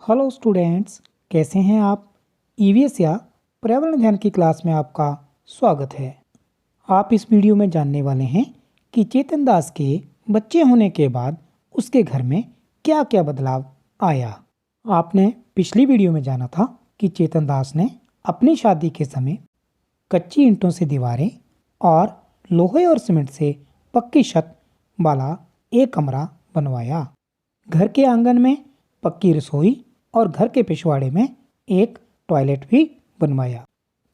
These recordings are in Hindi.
हेलो स्टूडेंट्स, कैसे हैं आप। ईवीएस या पर्यावरण अध्ययन की क्लास में आपका स्वागत है। आप इस वीडियो में जानने वाले हैं कि चेतन दास के बच्चे होने के बाद उसके घर में क्या क्या बदलाव आया। आपने पिछली वीडियो में जाना था कि चेतन दास ने अपनी शादी के समय कच्ची ईंटों से दीवारें और लोहे और सीमेंट से पक्की छत वाला एक कमरा बनवाया। घर के आंगन में पक्की रसोई और घर के पिछवाड़े में एक टॉयलेट भी बनवाया।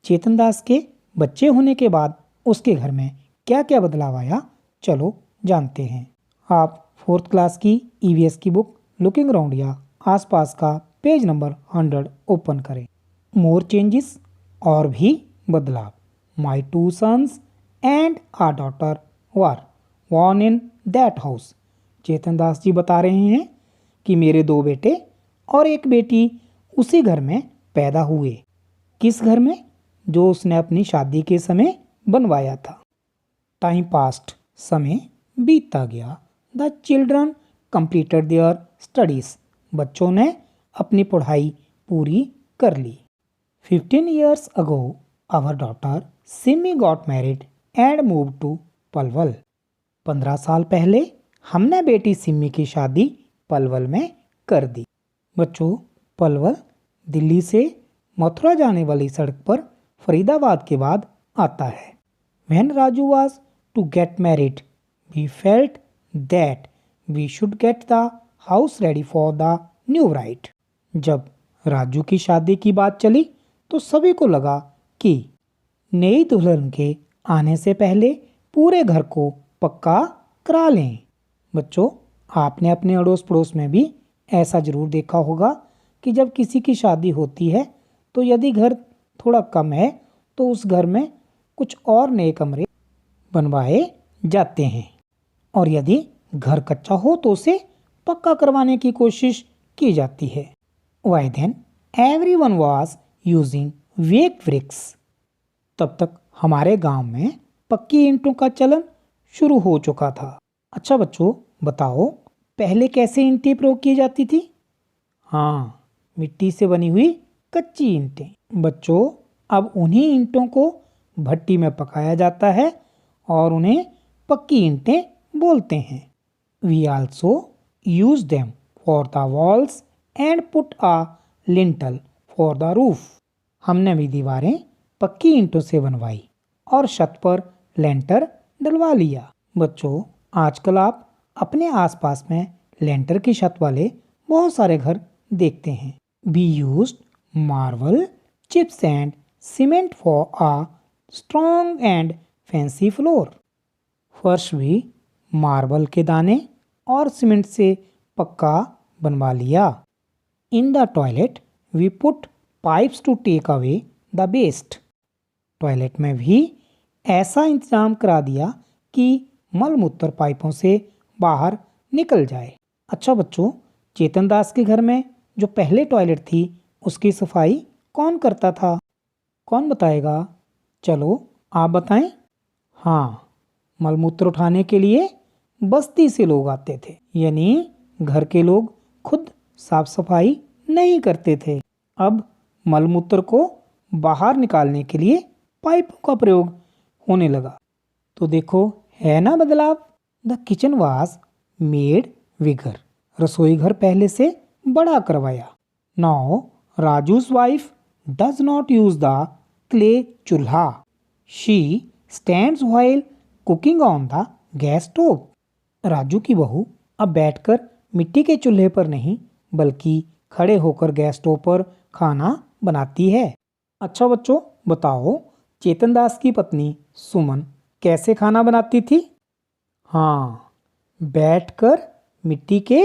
चेतन दास के बच्चे होने के बाद उसके घर में क्या क्या बदलाव आया, चलो जानते हैं। आप 4th क्लास की ईवीएस की बुक लुकिंग अराउंड या आसपास का पेज नंबर 100 ओपन करें। मोर चेंजेस, और भी बदलाव। My 2 sons and a daughter were born in that house. Chetan Das ji बता रहे हैं कि मेरे 2 बेटे और एक बेटी उसी घर में पैदा हुए। किस घर में? जो उसने अपनी शादी के समय बनवाया था। टाइम पास्ट, समय बीतता गया। The children completed their studies. बच्चों ने अपनी पढ़ाई पूरी कर ली। 15 years ago, our daughter Simi got married and moved to Palwal. 15 साल पहले हमने बेटी सिमी की शादी पलवल में कर दी। बच्चों, पलवल दिल्ली से मथुरा जाने वाली सड़क पर फरीदाबाद के बाद आता है। When Raju was to get married, we felt that we should get the house ready for the new bride. जब राजू की शादी की बात चली तो सभी को लगा कि नई दुल्हन के आने से पहले पूरे घर को पक्का करा लें। बच्चों, आपने अपने अड़ोस पड़ोस में भी ऐसा जरूर देखा होगा कि जब किसी की शादी होती है तो यदि घर थोड़ा कम है तो उस घर में कुछ और नए कमरे बनवाए जाते हैं, और यदि घर कच्चा हो तो उसे पक्का करवाने की कोशिश की जाती है। Why then everyone was using weak bricks. तब तक हमारे गांव में पक्की ईंटों का चलन शुरू हो चुका था। अच्छा बच्चों, बताओ पहले कैसे ईंटें प्रयोग की जाती थी? हाँ, मिट्टी से बनी हुई कच्ची ईंटें। बच्चों, अब उन्हीं ईंटों को भट्टी में पकाया जाता है और उन्हें पक्की ईंटें बोलते हैं। We also use them for the walls and put a lintel for the roof. हमने भी दीवारें पक्की ईंटों से बनवाई और छत पर लेंटर डलवा लिया। बच्चों, आजकल आप अपने आसपास में लेंटर की छत वाले बहुत सारे घर देखते हैं। We used marble, chips and cement for a strong and fancy floor. फर्श भी मार्बल के दाने और सीमेंट से पक्का बनवा लिया। In the toilet we put pipes to take away the waste. Toilet में भी ऐसा इंतजाम करा दिया कि मलमूत्र पाइपों से बाहर निकल जाए। अच्छा बच्चों, चेतन दास के घर में जो पहले टॉयलेट थी उसकी सफाई कौन करता था? कौन बताएगा? चलो आप बताएं। हाँ, मलमूत्र उठाने के लिए बस्ती से लोग आते थे, यानी घर के लोग खुद साफ सफाई नहीं करते थे। अब मलमूत्र को बाहर निकालने के लिए पाइपों का प्रयोग होने लगा। तो देखो, है ना बदलाव। The kitchen was made bigger. रसोई घर पहले से बड़ा करवाया। Now Raju's wife does not use the clay chulha. She stands while cooking on the gas stove. Raju की बहू अब बैठकर मिट्टी के चूल्हे पर नहीं बल्कि खड़े होकर गैस स्टोव पर खाना बनाती है। अच्छा बच्चों, बताओ चेतन दास की पत्नी सुमन कैसे खाना बनाती थी? हाँ, बैठकर मिट्टी के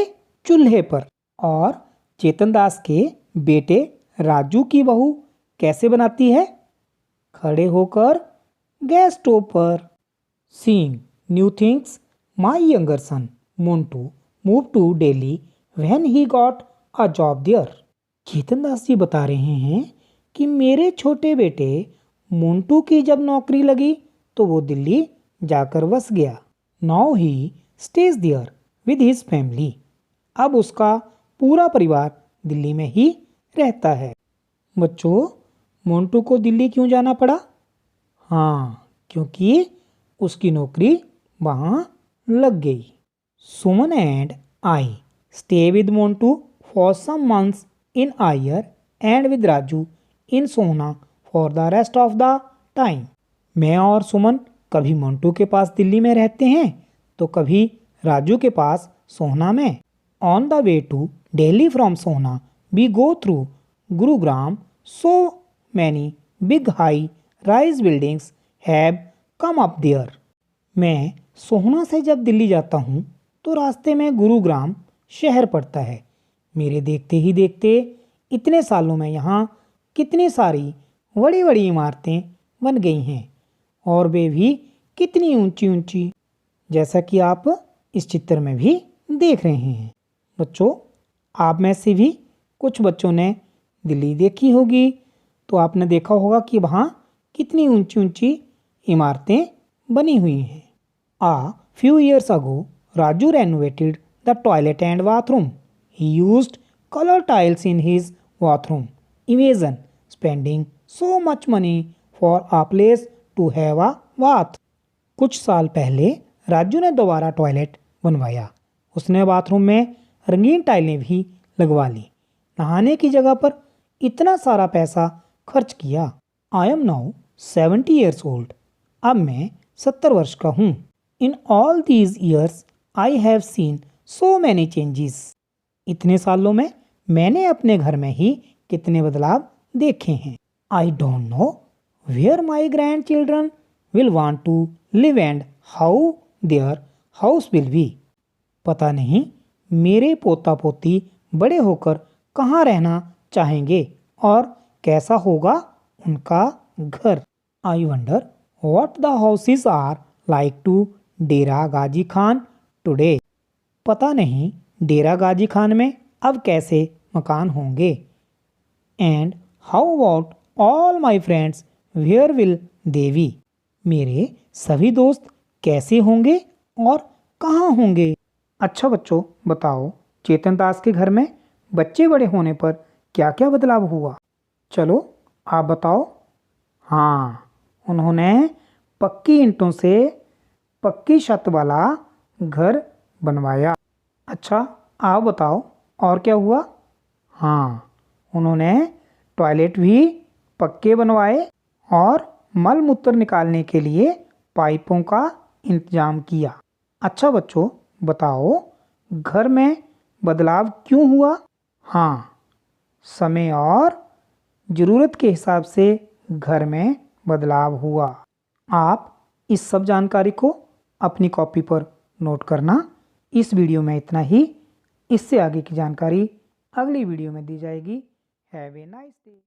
चूल्हे पर। और चेतन दास के बेटे राजू की बहू कैसे बनाती है? खड़े होकर गैस स्टोव पर। Seeing new things, my younger son Montu move to Delhi when he got a job there. Chetan Das ji बता रहे हैं कि मेरे छोटे बेटे मोन्टू की जब नौकरी लगी तो वो दिल्ली जाकर बस गया। Now he stays there with his family. अब उसका पूरा परिवार दिल्ली में ही रहता है। बच्चों, मोंटू को दिल्ली क्यों जाना पड़ा? हाँ, क्योंकि उसकी नौकरी वहाँ लग गई। Suman and I stay with Montu for some months in Ayar and with Raju in Sohna for the rest of the time. मैं और सुमन कभी मोंटू के पास दिल्ली में रहते हैं तो कभी राजू के पास सोहना में। On the way to Delhi from Sohna we go through Gurugram, so many big high rise buildings have come up there. मैं सोहना से जब दिल्ली जाता हूँ तो रास्ते में गुरुग्राम शहर पड़ता है। मेरे देखते ही देखते इतने सालों में यहाँ कितनी सारी बड़ी बड़ी इमारतें बन गई हैं और वे भी कितनी ऊंची ऊंची, जैसा कि आप इस चित्र में भी देख रहे हैं। बच्चों, आप में से भी कुछ बच्चों ने दिल्ली देखी होगी, तो आपने देखा होगा कि वहाँ कितनी ऊंची ऊंची इमारतें बनी हुई हैं। A few years ago, Raju renovated the toilet and bathroom. He used color tiles in his bathroom. Imagine spending so much money for a place to have a bath. कुछ साल पहले राजू ने दोबारा टॉयलेट बनवाया। उसने बाथरूम में रंगीन टाइलें भी लगवा ली। नहाने की जगह पर इतना सारा पैसा खर्च किया। I am now 70 years old. अब मैं 70 वर्ष का हूँ। In all these years I have seen so many changes. इतने सालों में मैंने अपने घर में ही कितने बदलाव देखे हैं। I don't know where my grandchildren will want to live and how their house will be. पता नहीं मेरे पोता पोती बड़े होकर कहाँ रहना चाहेंगे और कैसा होगा उनका घर। I wonder what the houses are like to Dera Ghazi Khan today. पता नहीं डेरा गाजी खान में अब कैसे मकान होंगे। And how about all my friends where will they be. मेरे सभी दोस्त कैसे होंगे और कहाँ होंगे। अच्छा बच्चों, बताओ चेतन दास के घर में बच्चे बड़े होने पर क्या क्या बदलाव हुआ? चलो आप बताओ। हाँ, उन्होंने पक्की ईंटों से पक्की छत वाला घर बनवाया। अच्छा, आप बताओ और क्या हुआ? हाँ, उन्होंने टॉयलेट भी पक्के बनवाए और मल मूत्र निकालने के लिए पाइपों का इंतजाम किया। अच्छा बच्चों, बताओ घर में बदलाव क्यों हुआ? हाँ, समय और ज़रूरत के हिसाब से घर में बदलाव हुआ। आप इस सब जानकारी को अपनी कॉपी पर नोट करना। इस वीडियो में इतना ही। इससे आगे की जानकारी अगली वीडियो में दी जाएगी। Have a nice day.